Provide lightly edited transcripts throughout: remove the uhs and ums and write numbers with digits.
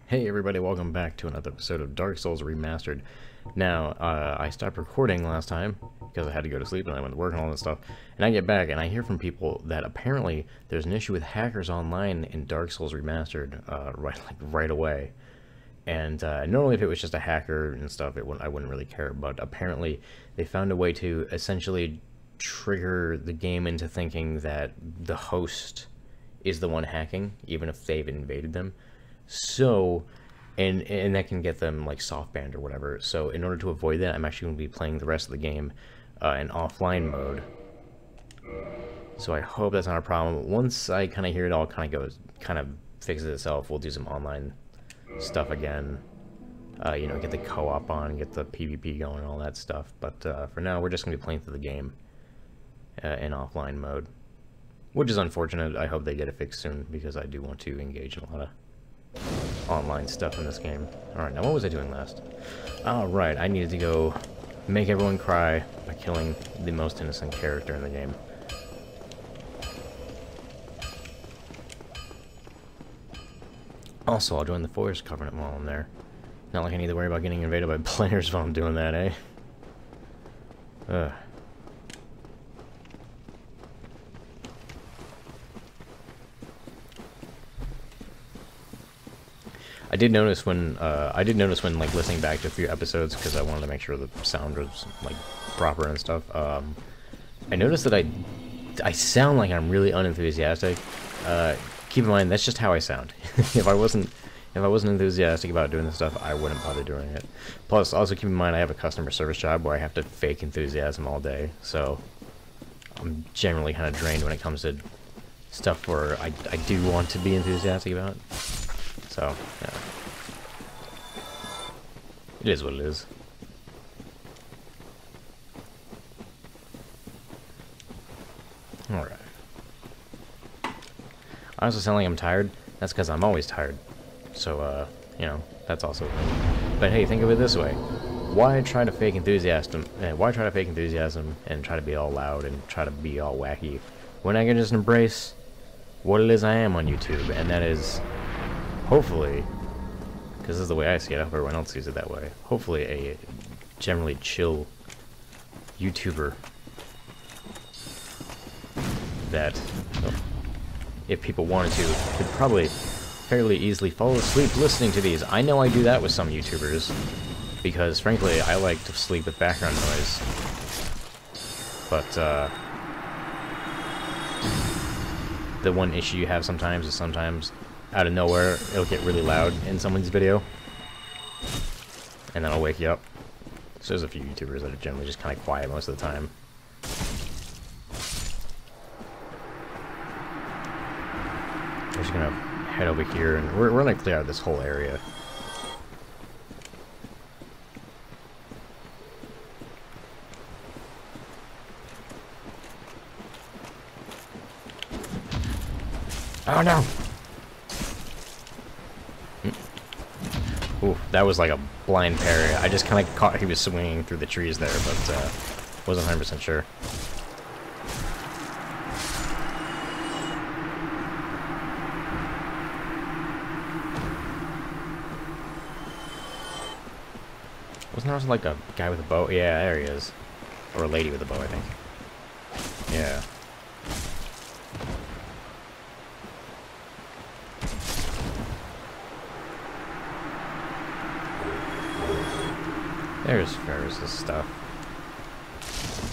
Hey everybody, welcome back to another episode of Dark Souls Remastered. Now, I stopped recording last time because I had to go to sleep and I went to work and all this stuff. And I get back and I hear from people that apparently there's an issue with hackers online in Dark Souls Remastered right away. And normally if it was just a hacker and stuff, I wouldn't really care. But apparently they found a way to essentially trigger the game into thinking that the host is the one hacking, even if they've invaded them. So, and that can get them like soft banned or whatever. So in order to avoid that, I'm actually going to be playing the rest of the game in offline mode. So I hope that's not a problem. Once I kind of hear it all kind of fixes itself, we'll do some online stuff again. You know, get the co-op on, get the PvP going, all that stuff. But for now, we're just going to be playing through the game in offline mode, which is unfortunate. I hope they get it fixed soon because I do want to engage in a lot of online stuff in this game. Alright, now what was I doing last? Alright, I needed to go make everyone cry by killing the most innocent character in the game. Also, I'll join the Forest Covenant while I'm there. Not like I need to worry about getting invaded by players while I'm doing that, eh? Ugh. I did notice when like listening back to a few episodes because I wanted to make sure the sound was like proper and stuff. I noticed that I sound like I'm really unenthusiastic. Keep in mind that's just how I sound. If I wasn't enthusiastic about doing this stuff, I wouldn't bother doing it. Plus, also keep in mind I have a customer service job where I have to fake enthusiasm all day, so I'm generally kind of drained when it comes to stuff where I do want to be enthusiastic about. So, yeah. It is what it is. Alright. I also sound like I'm tired. That's because I'm always tired. So, you know, that's also a thing. But hey, think of it this way. Why try to fake enthusiasm? Why try to fake enthusiasm and try to be all loud and try to be all wacky when I can just embrace what it is I am on YouTube, and that is, hopefully, because this is the way I see it, I hope everyone else sees it that way, hopefully a generally chill YouTuber that, if people wanted to, could probably fairly easily fall asleep listening to these. I know I do that with some YouTubers, because frankly, I like to sleep with background noise. But, the one issue you have sometimes is sometimes out of nowhere, it'll get really loud in someone's video, and then I'll wake you up. So there's a few YouTubers that are generally just kind of quiet most of the time. We're just gonna head over here, and we're gonna clear out this whole area. Oh no! Ooh, that was like a blind parry. I just kind of caught he was swinging through the trees there, but wasn't 100% sure. Wasn't there also like a guy with a bow? Yeah, there he is. Or a lady with a bow, I think. Yeah. There's Ferris's stuff.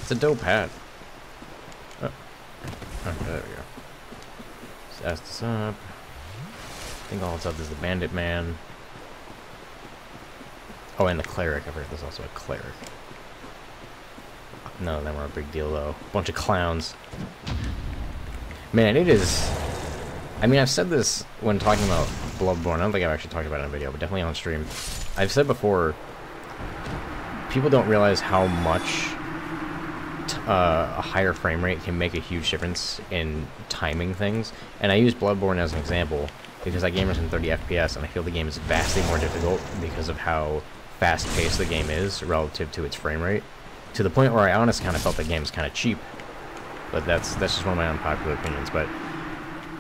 It's a dope hat. Oh. Okay, there we go. Let's ask this up. I think all it's up is the Bandit Man. Oh, and the Cleric. I've heard there's also a Cleric. None of them are a big deal, though. Bunch of clowns. Man, it is... I mean, I've said this when talking about Bloodborne. I don't think I've actually talked about it in a video, but definitely on stream. I've said before, people don't realize how much a higher frame rate can make a huge difference in timing things. And I use Bloodborne as an example because that game is in 30 FPS, and I feel the game is vastly more difficult because of how fast-paced the game is relative to its frame rate. To the point where I honestly kind of felt the game was kind of cheap. But that's just one of my unpopular opinions. But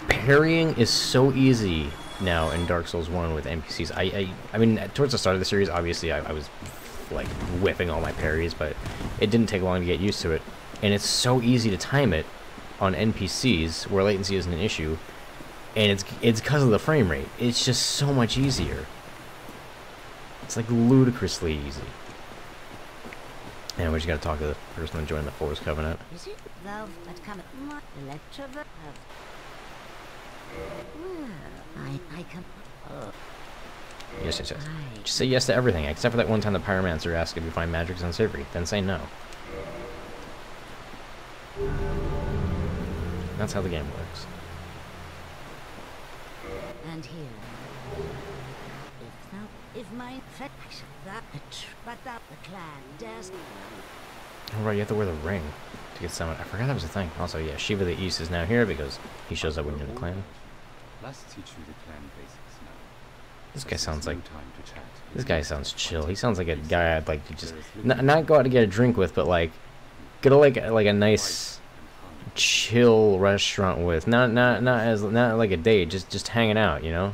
parrying is so easy Now in Dark Souls 1 with NPCs, I mean, towards the start of the series, obviously I was like whipping all my parries, but it didn't take long to get used to it. And it's so easy to time it on NPCs where latency isn't an issue, and it's because of the frame rate. It's just so much easier. It's like ludicrously easy. And we just gotta talk to the person that joined the Forest Covenant. Is it thou that cometh not electric? I come. Yes. Just say yes to everything, except for that one time the Pyromancer asked if you find magic unsavory. Then say no. That's how the game works. And here, if my affection that but that the clan dares. Oh, right, you have to wear the ring to get summoned. I forgot that was a thing. Also, yeah, Shiva the East is now here because he shows up when you're in the clan. Let's teach you the clan basics now. This guy sounds like. No time to chat. This guy sounds chill. He sounds like a guy I'd like to just not go out to get a drink with, but like go to like a nice chill restaurant with. Not like a date. Just hanging out, you know.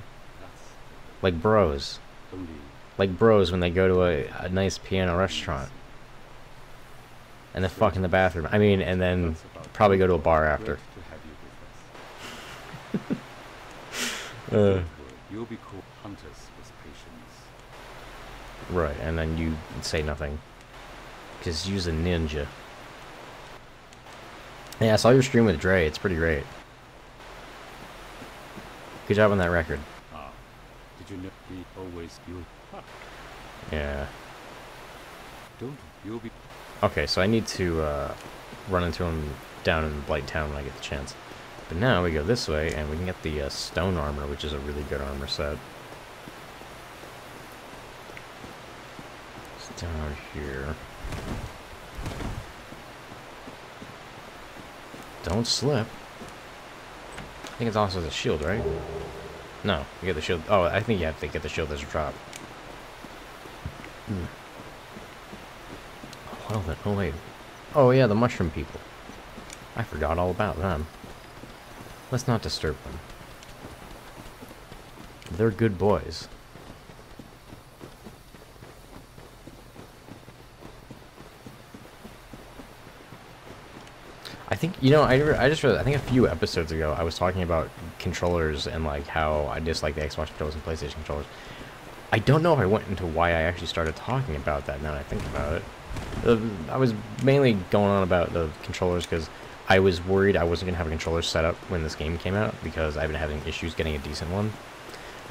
Like bros. Like bros when they go to a nice piano restaurant. And then fuck in the bathroom. I mean, and then probably go to a bar after. You'll be called hunters with patience. Right, and then you say nothing. Because you's a ninja. Yeah, I saw your stream with Dre. It's pretty great. Good job on that record. Ah, did you know he always you? Yeah. Don't you'll be. Okay, so I need to run into him down in Blight Town when I get the chance. But now we go this way, and we can get the stone armor, which is a really good armor set. It's down here. Don't slip. I think it's also the shield, right? No, you get the shield. Oh, I think you have to get the shield as a drop. Well then, oh wait. Oh yeah, the mushroom people. I forgot all about them. Let's not disturb them. They're good boys. I think, you know, I just realized, I think a few episodes ago I was talking about controllers and like how I dislike the Xbox controllers and PlayStation controllers. I don't know if I went into why I actually started talking about that now that I think about it. I was mainly going on about the controllers because I was worried I wasn't going to have a controller set up when this game came out because I've been having issues getting a decent one.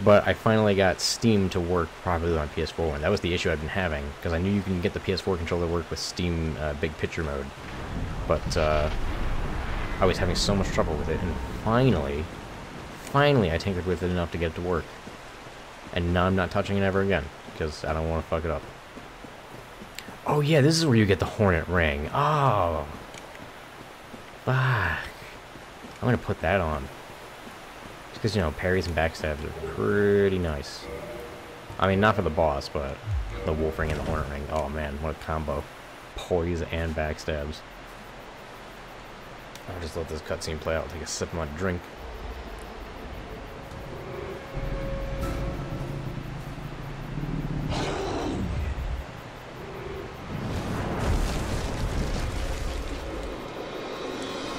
But I finally got Steam to work properly on PS4 one. That was the issue I've been having because I knew you can get the PS4 controller to work with Steam Big Picture mode. But I was having so much trouble with it, and finally I tinkered with it enough to get it to work. And now I'm not touching it ever again because I don't want to fuck it up. Oh yeah, this is where you get the Hornet Ring. Oh. Fuck. I'm gonna put that on. Just because, you know, parries and backstabs are pretty nice. I mean, not for the boss, but the Wolf Ring and the Hornet Ring. Oh man, what a combo. Poise and backstabs. I'll just let this cutscene play out, take a sip of my drink.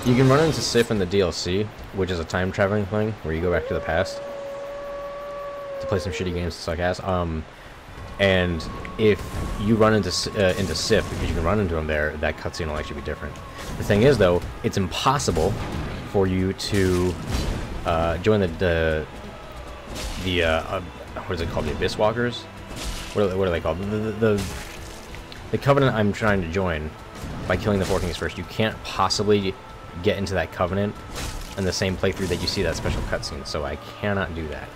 You can run into Sif in the DLC, which is a time traveling thing where you go back to the past to play some shitty games to suck ass. And if you run into Sif, because you can run into him there, that cutscene will actually be different. The thing is, though, it's impossible for you to join the what is it called? The Abyss Walkers? What are they called? The Covenant I'm trying to join by killing the Four Kings first. You can't possibly get into that Covenant in the same playthrough that you see that special cutscene, so I cannot do that.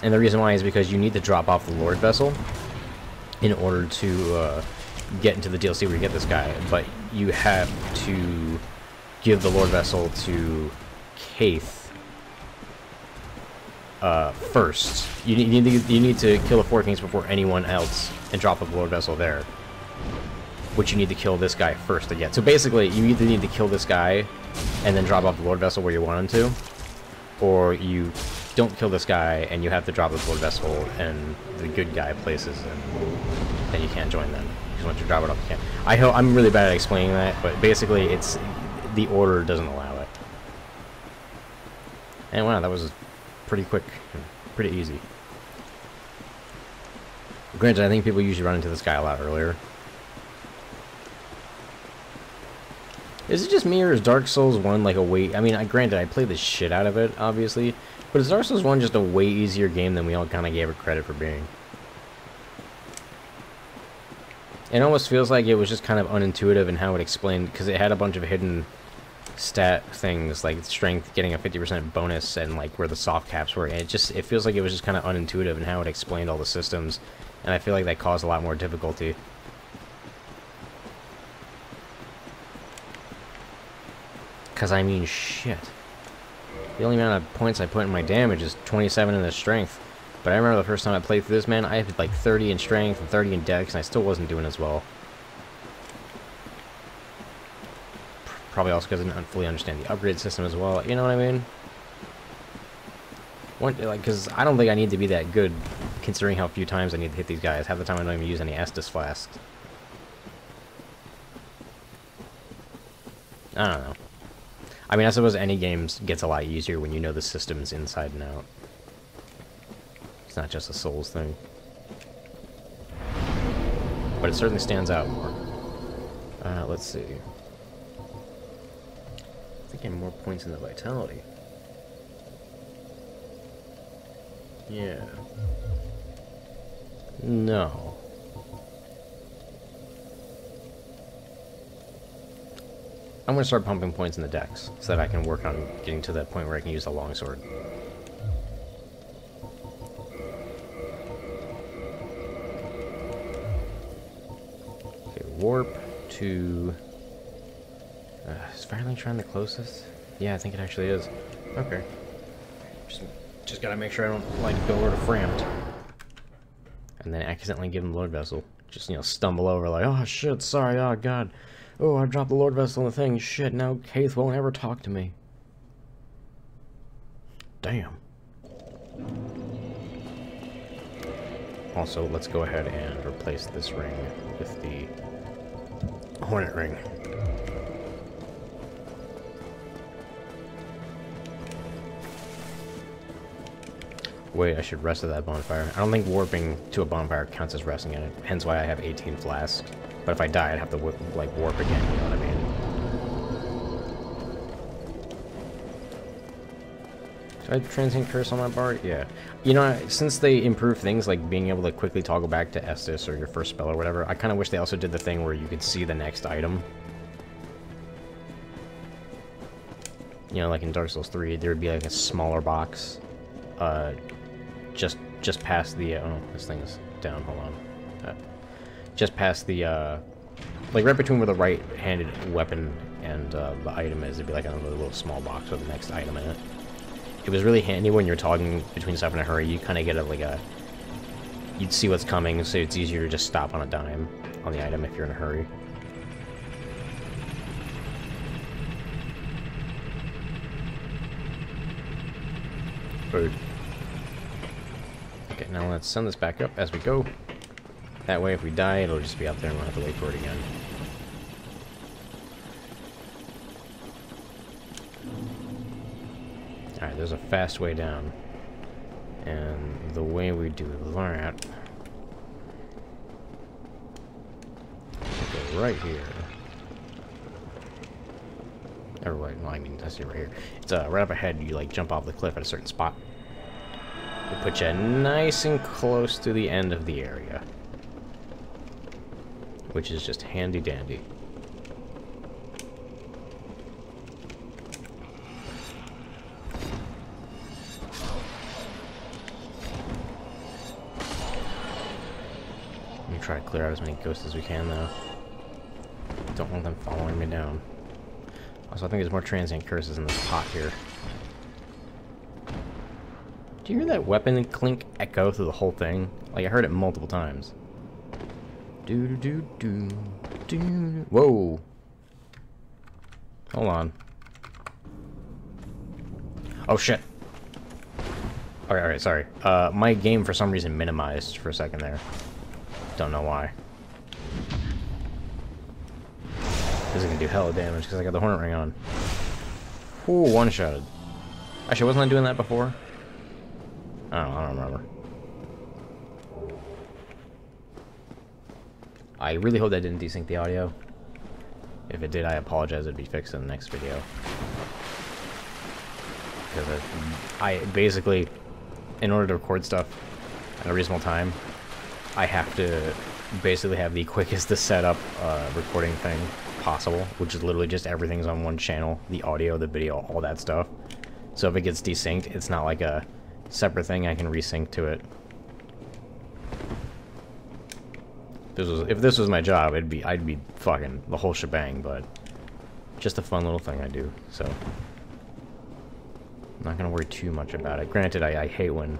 And the reason why is because you need to drop off the Lord Vessel in order to get into the DLC where you get this guy, but you have to give the Lord Vessel to Kaith first. You need to kill the Four Kings before anyone else and drop the Lord Vessel there. Which you need to kill this guy first to get. So basically, you either need to kill this guy and then drop off the Lord Vessel where you want him to, or you don't kill this guy, and you have to drop the Lord Vessel and the good guy places, and then you can't join them. Because once you drop it off, you can't. I'm really bad at explaining that, but basically, it's the order doesn't allow it. And wow, that was pretty quick, pretty easy. Granted, I think people usually run into this guy a lot earlier. Is it just me, or is Dark Souls 1 like a way... I mean, granted, I played the shit out of it, obviously. But is Dark Souls 1 just a way easier game than we all kind of gave it credit for being? It almost feels like it was just kind of unintuitive in how it explained, because it had a bunch of hidden stat things, like strength getting a 50% bonus, and like where the soft caps were. And it feels like it was just kind of unintuitive in how it explained all the systems. And I feel like that caused a lot more difficulty. Because, I mean, shit. The only amount of points I put in my damage is 27 in the strength. But I remember the first time I played through this, man, I had like 30 in strength and 30 in dex, and I still wasn't doing as well. Probably also because I didn't fully understand the upgrade system as well. You know what I mean? Because I don't think I need to be that good, considering how few times I need to hit these guys. Half the time I don't even use any Estus flasks. I don't know. I mean, I suppose any game gets a lot easier when you know the systems inside and out. It's not just a Souls thing. But it certainly stands out more. Let's see. I think I have more points in the Vitality. Yeah. No. I'm gonna start pumping points in the dex so that I can work on getting to that point where I can use the longsword. Okay, warp to... is Firelink Shrine the closest? Yeah, I think it actually is. Okay. Just gotta make sure I don't, like, go over to Framped. And then accidentally give him Lord Vessel. Just, you know, stumble over like, oh shit, sorry, oh god. Oh, I dropped the Lord Vessel on the thing. Shit, now Kaith won't ever talk to me. Damn. Also, let's go ahead and replace this ring with the Hornet Ring. Wait, I should rest at that bonfire. I don't think warping to a bonfire counts as resting in it, hence why I have 18 flasks. But if I die, I'd have to like warp again, you know what I mean? Do I have Transient Curse on my bar? Yeah. You know, since they improved things like being able to quickly toggle back to Estus or your first spell or whatever, I kind of wish they also did the thing where you could see the next item. You know, like in Dark Souls 3, there would be like a smaller box. Just past the, oh, this thing is down, hold on. Just past the, like right between where the right-handed weapon and the item is, it'd be like another little small box with the next item in it. It was really handy when you're talking between stuff in a hurry. You kind of get you'd see what's coming, so it's easier to just stop on a dime on the item if you're in a hurry. Food. Okay, now let's send this back up as we go. That way, if we die, it'll just be out there and we'll have to wait for it again. Alright, there's a fast way down. And the way we do that... go right here. Or right, well, I mean, I see right here. It's right up ahead, you like jump off the cliff at a certain spot. It puts you nice and close to the end of the area. Which is just handy dandy. Let me try to clear out as many ghosts as we can, though. Don't want them following me down. Also, I think there's more transient curses in this pot here. Do you hear that weapon clink echo through the whole thing? Like, I heard it multiple times. Do-do-do-do. Whoa. Hold on. Oh, shit. Alright, sorry. My game for some reason minimized for a second there. Don't know why. This is gonna do hella damage because I got the Hornet Ring on. Ooh, one-shotted. Actually, wasn't I doing that before? I don't remember. I really hope that didn't desync the audio. If it did, I apologize. It'd be fixed in the next video. Because I basically, in order to record stuff at a reasonable time, I have to basically have the quickest to set up recording thing possible, which is literally just everything's on one channel, the audio, the video, all that stuff. So if it gets desynced, it's not like a separate thing. I can resync to it. If this was my job, I'd be fucking the whole shebang, but just a fun little thing I do, so I'm not gonna worry too much about it. Granted, I hate when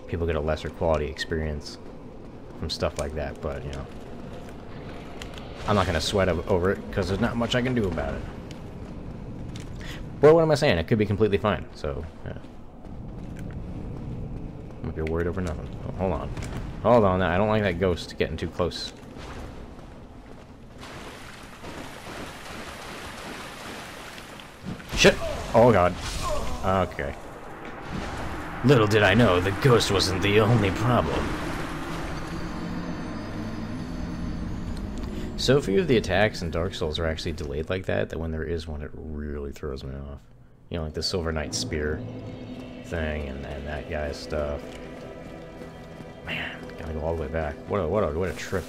people get a lesser quality experience from stuff like that, but, you know, I'm not gonna sweat over it, because there's not much I can do about it. Well, what am I saying? It could be completely fine, so, yeah. Might be worried over nothing. Oh, hold on. Hold on, I don't like that ghost getting too close. Shit! Oh god. Okay. Little did I know, the ghost wasn't the only problem. So few of the attacks in Dark Souls are actually delayed like that, that when there is one, it really throws me off. You know, like the Silver Knight Spear thing, and that guy's stuff. Man, gotta go all the way back. What a trip.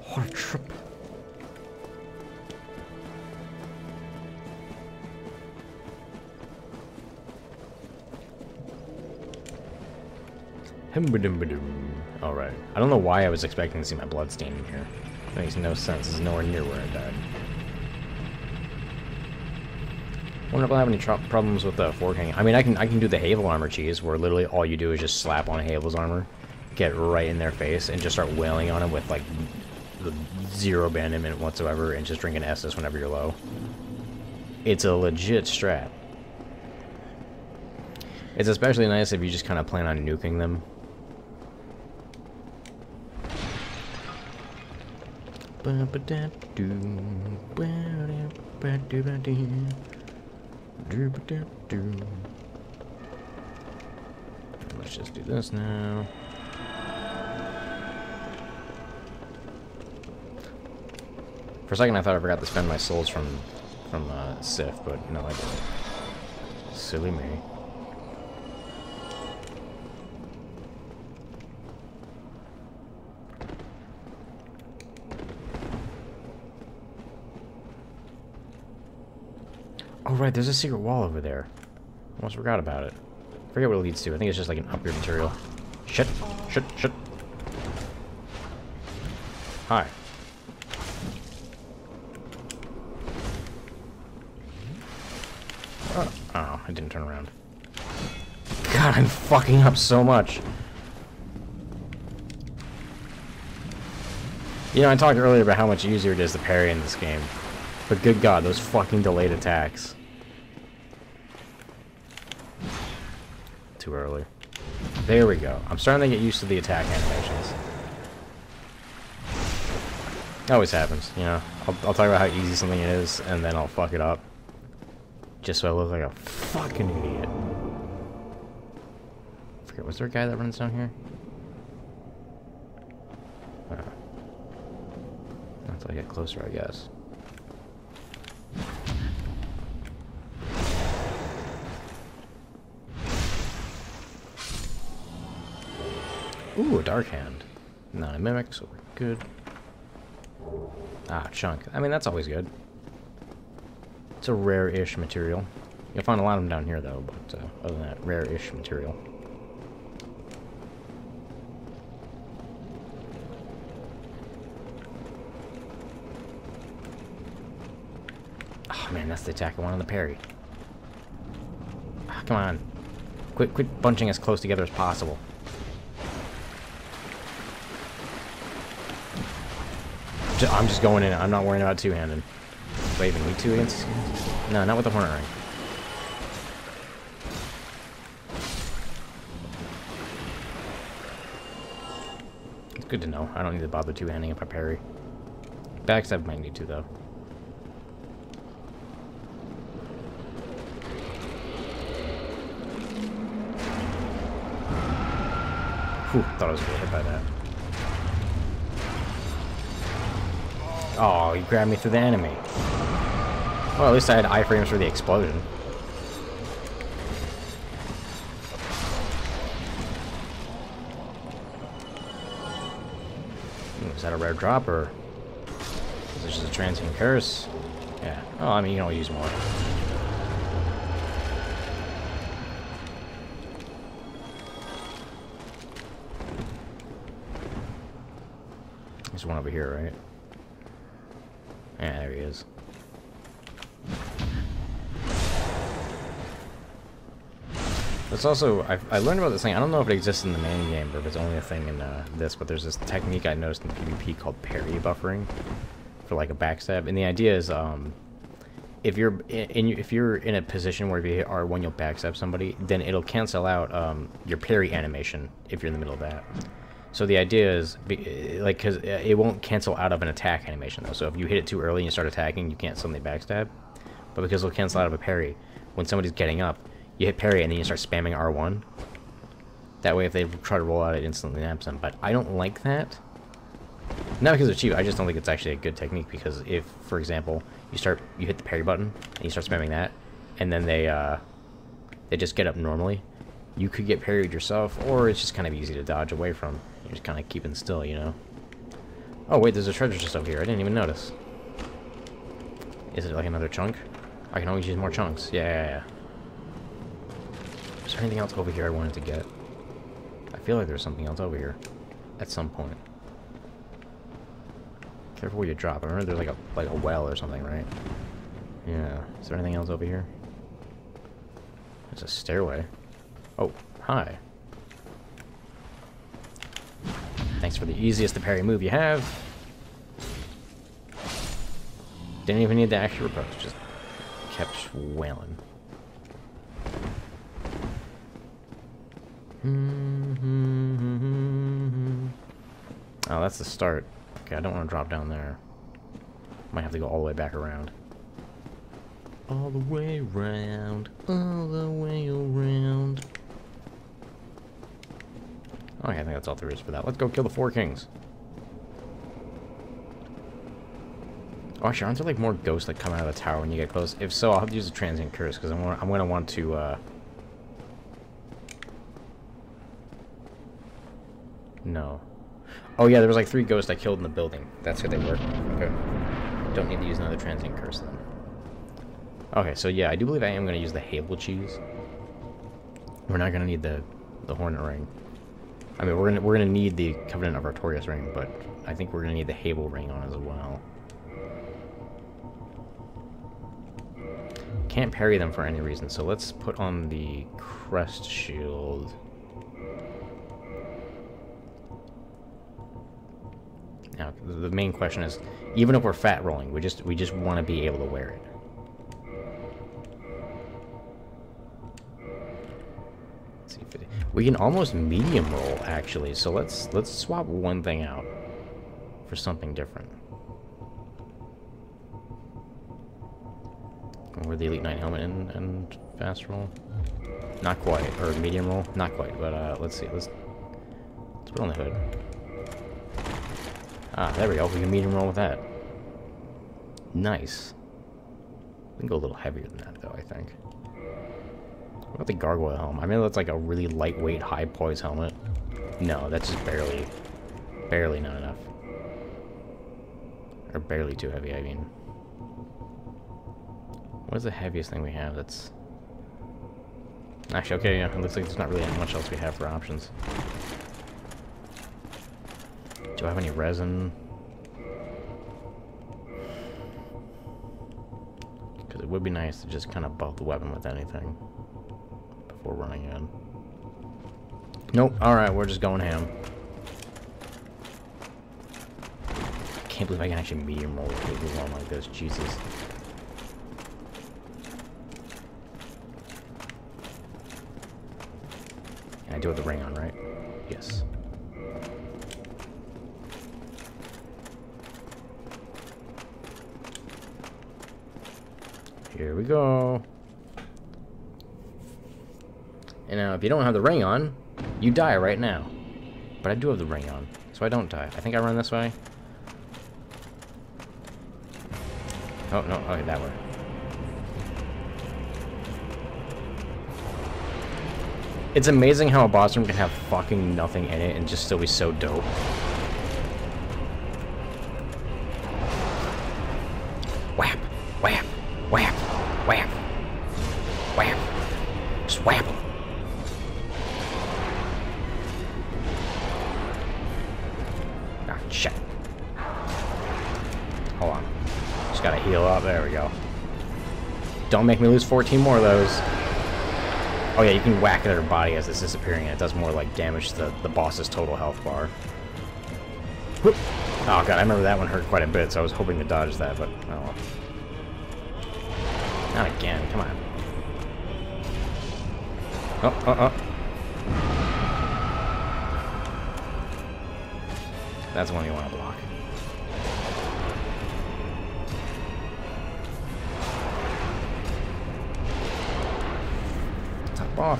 What a trip. Alright. I don't know why I was expecting to see my blood stain in here. It makes no sense. It's nowhere near where I died. Wonder if I'll have any problems with the forking. I mean, I can do the Havel armor cheese, where literally all you do is just slap on Havel's armor, get right in their face, and just start wailing on them with, like, zero abandonment whatsoever, and just drink an Estus whenever you're low. It's a legit strat. It's especially nice if you just kind of plan on nuking them. Let's just do this now. For a second I thought I forgot to spend my souls from Sif, but no I didn't. Silly me. Oh right, there's a secret wall over there. Almost forgot about it. Forget what it leads to. I think it's just like an upgrade material. Shit. Shit. Shit. Hi. Oh, I didn't turn around. God, I'm fucking up so much. You know, I talked earlier about how much easier it is to parry in this game. But good God, those fucking delayed attacks. Too early. There we go. I'm starting to get used to the attack animations. It always happens, you know. I'll talk about how easy something is, and then I'll fuck it up. Just so I look like a fucking idiot. I forget, was there a guy that runs down here? Until I get closer, I guess. Ooh, a Dark Hand. Not a Mimic, so we're good. Ah, Chunk. I mean, that's always good. It's a rare-ish material. You'll find a lot of them down here, though, but other than that, rare-ish material. Oh, man, that's the attack I want on the parry. Ah, come on. Quit bunching as close together as possible. I'm just going in. I'm not worrying about two-handed. Wait, even need two against? No, not with the Hornet Ring. It's good to know. I don't need to bother two-handing if I parry. Backstab might need to, though. Whew, thought I was gonna get hit by that. Oh, he grabbed me through the enemy. Well, at least I had iframes for the explosion. Is that a rare drop, or is this just a transient curse? Yeah. Oh, I mean, you can always use more. There's one over here, right? Yeah, there he is. It's also, I learned about this thing. I don't know if it exists in the main game or if it's only a thing in this, but there's this technique I noticed in PvP called parry buffering for like a backstab. And the idea is, if you're in a position where if you hit R1 you'll backstab somebody, then it'll cancel out your parry animation if you're in the middle of that. So the idea is, like, because it won't cancel out of an attack animation though. So if you hit it too early and you start attacking, you can't suddenly backstab. But because it'll cancel out of a parry, when somebody's getting up, you hit parry and then you start spamming R1. That way if they try to roll out, it instantly naps them. But I don't like that. Not because it's cheap, I just don't think it's actually a good technique, because if, for example, you hit the parry button and you start spamming that, and then they just get up normally, you could get parried yourself, or it's just kind of easy to dodge away from. You're just kind of keeping still, you know? Oh wait, there's a treasure chest over here, I didn't even notice. Is it like another chunk? I can always use more chunks. Yeah. Is there anything else over here I wanted to get? I feel like there's something else over here. At some point. Careful where you drop. I remember there's like a well or something, right? Yeah. Is there anything else over here? There's a stairway. Oh, hi. Thanks for the easiest to parry move you have. Didn't even need the actual approach, just kept wailing. Oh, that's the start. Okay, I don't want to drop down there. Might have to go all the way back around. All the way around. All the way around. Okay, I think that's all there is for that. Let's go kill the 4 kings. Oh, actually, aren't there like more ghosts that come out of the tower when you get close? If so, I'll have to use a transient curse, because I'm gonna want to, No. Oh yeah, there was like 3 ghosts I killed in the building. That's who they were. Okay. Don't need to use another transient curse then. Okay, so yeah, I do believe I am going to use the Hable cheese. We're not going to need the Hornet ring. I mean, we're gonna need the Covenant of Artorias ring, but I think we're gonna need the Hable ring on as well. Can't parry them for any reason, so let's put on the Crest Shield. Now, the main question is, even if we're fat rolling, we just want to be able to wear it. Let's see if we can almost medium roll actually. So let's swap one thing out for something different. Or the Elite 9 helmet and fast roll. Not quite, or medium roll, not quite. But let's see. Let's put on the hood. Ah, there we go. We can medium roll with that. Nice. We can go a little heavier than that, though, I think. What about the gargoyle helmet? I mean, that's like a really lightweight, high poise helmet. No, that's just barely not enough. Or barely too heavy, I mean. What's the heaviest thing we have that's... Actually, okay, yeah, it looks like there's not really much else we have for options. Do I have any resin? Because it would be nice to just kind of buff the weapon with anything before running in. Nope. Alright, we're just going ham. I can't believe I can actually medium roll with one like this. Jesus. Can I do it with the ring on, right? Yes. Here we go. And now, if you don't have the ring on, you die right now. But I do have the ring on, so I don't die. I think I run this way. Oh, no. Okay, that way. It's amazing how a boss room can have fucking nothing in it and just still be so dope. Whap! Whap! Whap! Whap! Whap! Just whap 'em. Ah, shit. Hold on. Just gotta heal up. There we go. Don't make me lose 14 more of those. Oh yeah, you can whack it at her body as it's disappearing, and it does more like damage to the boss's total health bar. Whoop. Oh god, I remember that one hurt quite a bit, so I was hoping to dodge that, but oh well. Not again, come on. Oh. That's the one you want to block. Top off.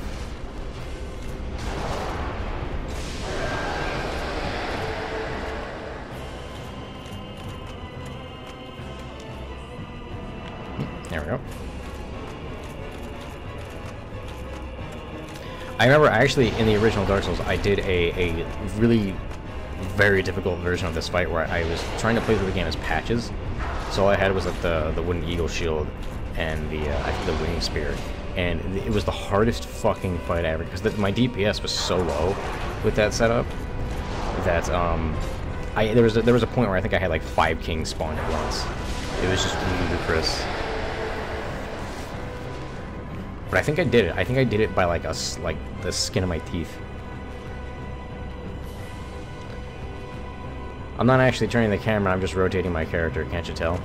There we go. I remember actually in the original Dark Souls, I did a really very difficult version of this fight where I was trying to play through the game as patches. So all I had was like the wooden eagle shield and I think the wing spear, and it was the hardest fucking fight ever because my DPS was so low with that setup that there was a point where I think I had like 5 kings spawn at once. It was just ludicrous. But I think I did it. I think I did it by like the skin of my teeth. I'm not actually turning the camera, I'm just rotating my character, can't you tell?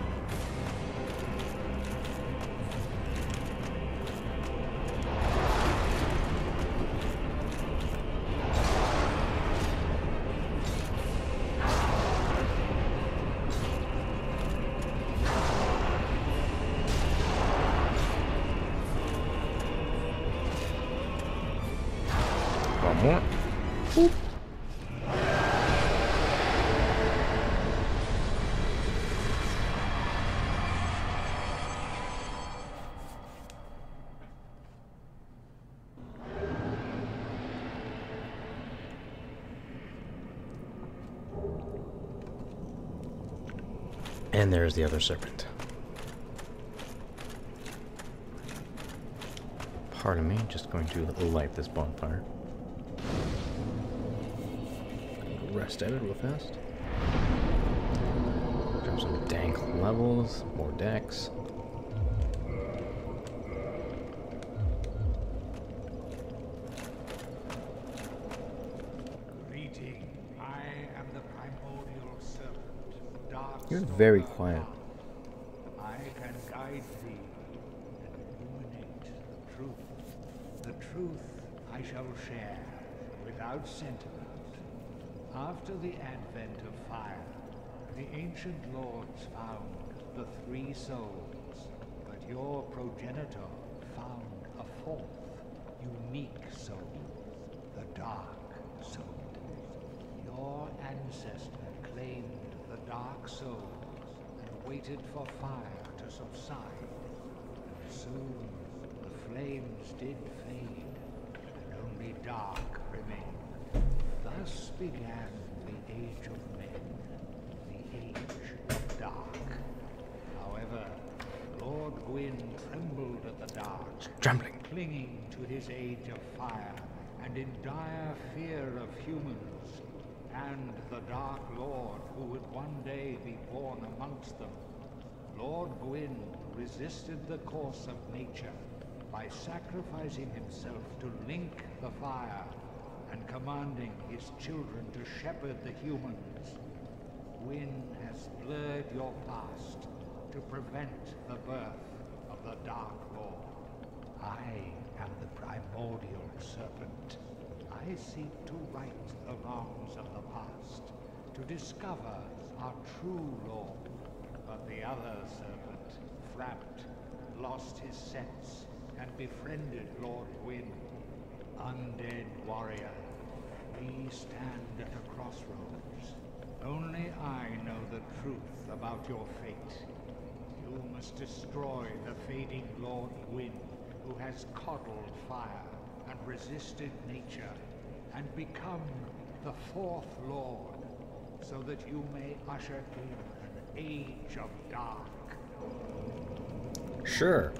One more. Boop. And there's the other serpent. Pardon me, just going to light this bonfire. Rest at it real fast. Grab some dank levels, more decks. Greeting, I am the primordial serpent, dark. You're very quiet. I can guide thee and illuminate the truth. The truth I shall share without sentiment. After the advent of fire, the ancient lords found the 3 souls, but your progenitor found a 4th, unique soul, the dark soul. Your ancestor claimed the dark souls and waited for fire to subside. And soon the flames did fade, and only dark remained. Thus began the Age of Men, the Age of Dark. However, Lord Gwyn trembled at the dark, Trembling. clinging to his Age of Fire, and in dire fear of humans, and the Dark Lord who would one day be born amongst them. Lord Gwyn resisted the course of nature by sacrificing himself to link the fire and commanding his children to shepherd the humans. Gwyn has blurred your past to prevent the birth of the Dark Lord. I am the primordial serpent. I seek to right the wrongs of the past, to discover our true Lord. But the other serpent, Frapped, lost his sense and befriended Lord Gwyn. Undead warrior, we stand at a crossroads. Only I know the truth about your fate. You must destroy the fading Lord Gwyn, who has coddled fire and resisted nature, and become the fourth Lord, so that you may usher in an age of dark. Sure.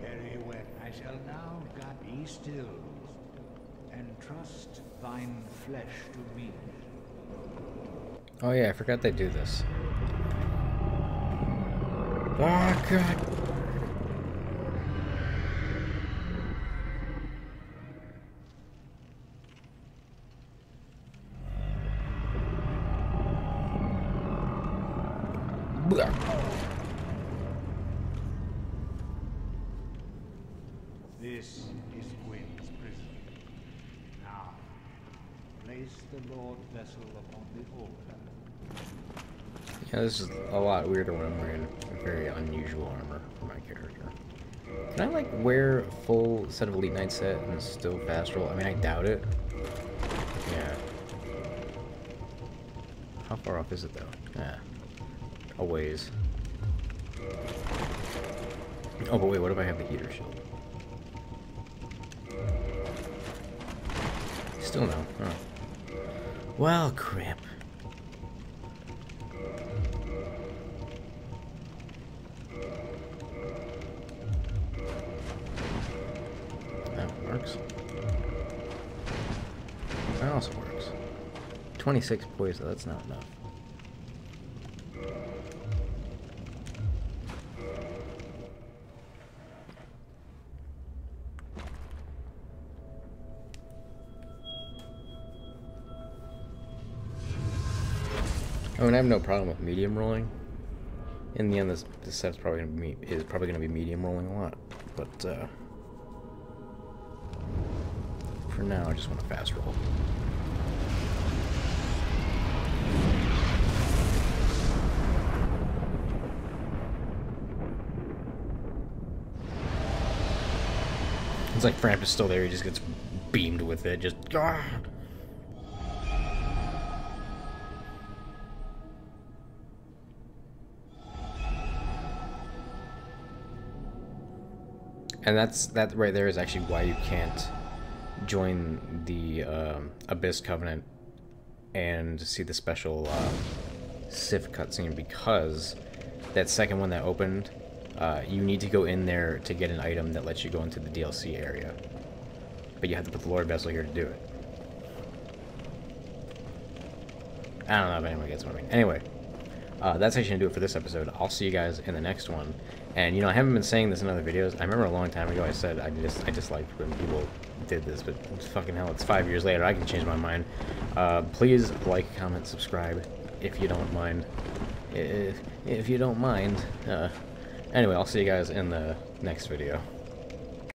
Very well. I shall now be still, and trust thine flesh to me. Oh yeah, I forgot they do this. Oh god. Blah. This is Gwyn's prison. Now, place the Lord vessel upon the altar. Yeah, this is a lot weirder when I'm wearing very unusual armor for my character. Can I, like, wear a full set of Elite Knight set and still fast roll? I mean, I doubt it. Yeah. How far off is it, though? Yeah. A ways. Oh, but wait, what if I have the heater shield? Still no. Oh. Well, crap. That works. That also works. 26 poison, that's not enough. I mean, I have no problem with medium rolling. In the end, this set's probably gonna be medium rolling a lot. But for now, I just want to fast roll. It's like Framp is still there. He just gets beamed with it. Just. Ah! And that right there is actually why you can't join the Abyss Covenant and see the special Sif cutscene, because that second one that opened, you need to go in there to get an item that lets you go into the DLC area. But you have to put the Lord Vessel here to do it. I don't know if anyone gets what I mean. Anyway, that's actually gonna do it for this episode. I'll see you guys in the next one. And you know, I haven't been saying this in other videos. I remember a long time ago I said I disliked when people did this, but fucking hell, it's 5 years later. I can change my mind. Please like, comment, subscribe if you don't mind. If you don't mind. Anyway, I'll see you guys in the next video.